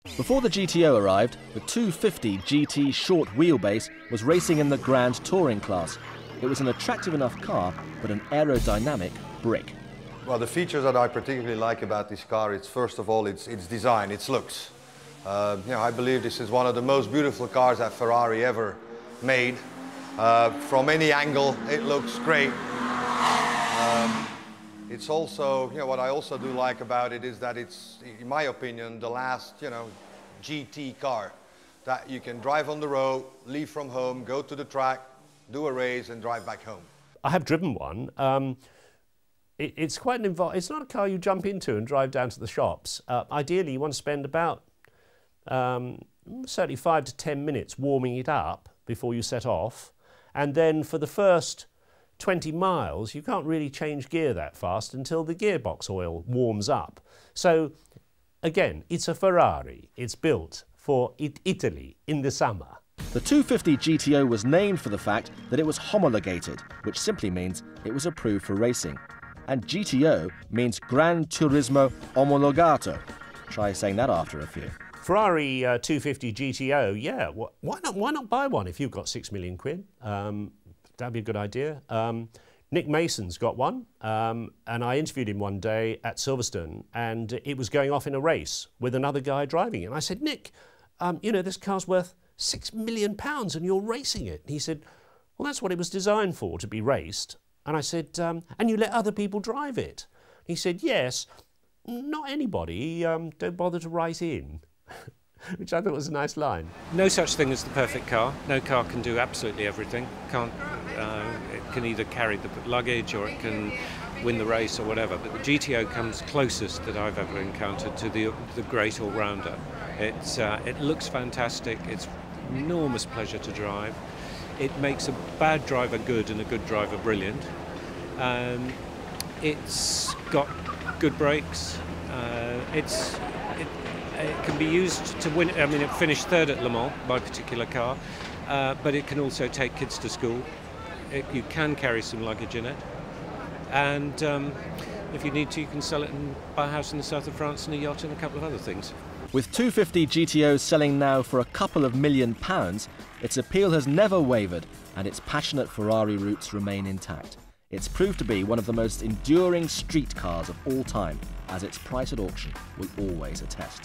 Before the GTO arrived, the 250 GT short wheelbase was racing in the Grand Touring class. It was an attractive enough car, but an aerodynamic brick. Well, the features that I particularly like about this car, it's first of all its design, its looks. I believe this is one of the most beautiful cars that Ferrari ever made. From any angle, it looks great. It's also, what I also do like about it is that it's, in my opinion, the last, GT car that you can drive on the road, leave from home, go to the track, do a race and drive back home. I have driven one. It's quite an it's not a car you jump into and drive down to the shops. Ideally, you want to spend about certainly 5 to 10 minutes warming it up before you set off. And then for the first 20 miles, you can't really change gear that fast until the gearbox oil warms up. So again, it's a Ferrari. It's built for Italy in the summer. The 250 GTO was named for the fact that it was homologated, which simply means it was approved for racing. And GTO means Gran Turismo Omologato. Try saying that after a few. Ferrari 250 GTO, yeah, why not buy one if you've got £6 million? That'd be a good idea. Nick Mason's got one, and I interviewed him one day at Silverstone, and it was going off in a race with another guy driving it. And I said, Nick, this car's worth £6 million and you're racing it. And he said, well, that's what it was designed for, to be raced. And I said, and you let other people drive it? He said, yes, not anybody, don't bother to write in. Which I thought was a nice line. No such thing as the perfect car. No car can do absolutely everything. It can either carry the luggage or it can win the race or whatever. But the GTO comes closest that I've ever encountered to the great all-rounder. It looks fantastic. It's an enormous pleasure to drive. It makes a bad driver good and a good driver brilliant. It's got good brakes. It can be used to win. I mean, it finished third at Le Mans, my particular car, but it can also take kids to school. You can carry some luggage in it, and if you need to, you can sell it and buy a house in the south of France and a yacht and a couple of other things. With 250 GTOs selling now for a couple of £1 million, its appeal has never wavered and its passionate Ferrari roots remain intact. It's proved to be one of the most enduring street cars of all time, as its price at auction will always attest.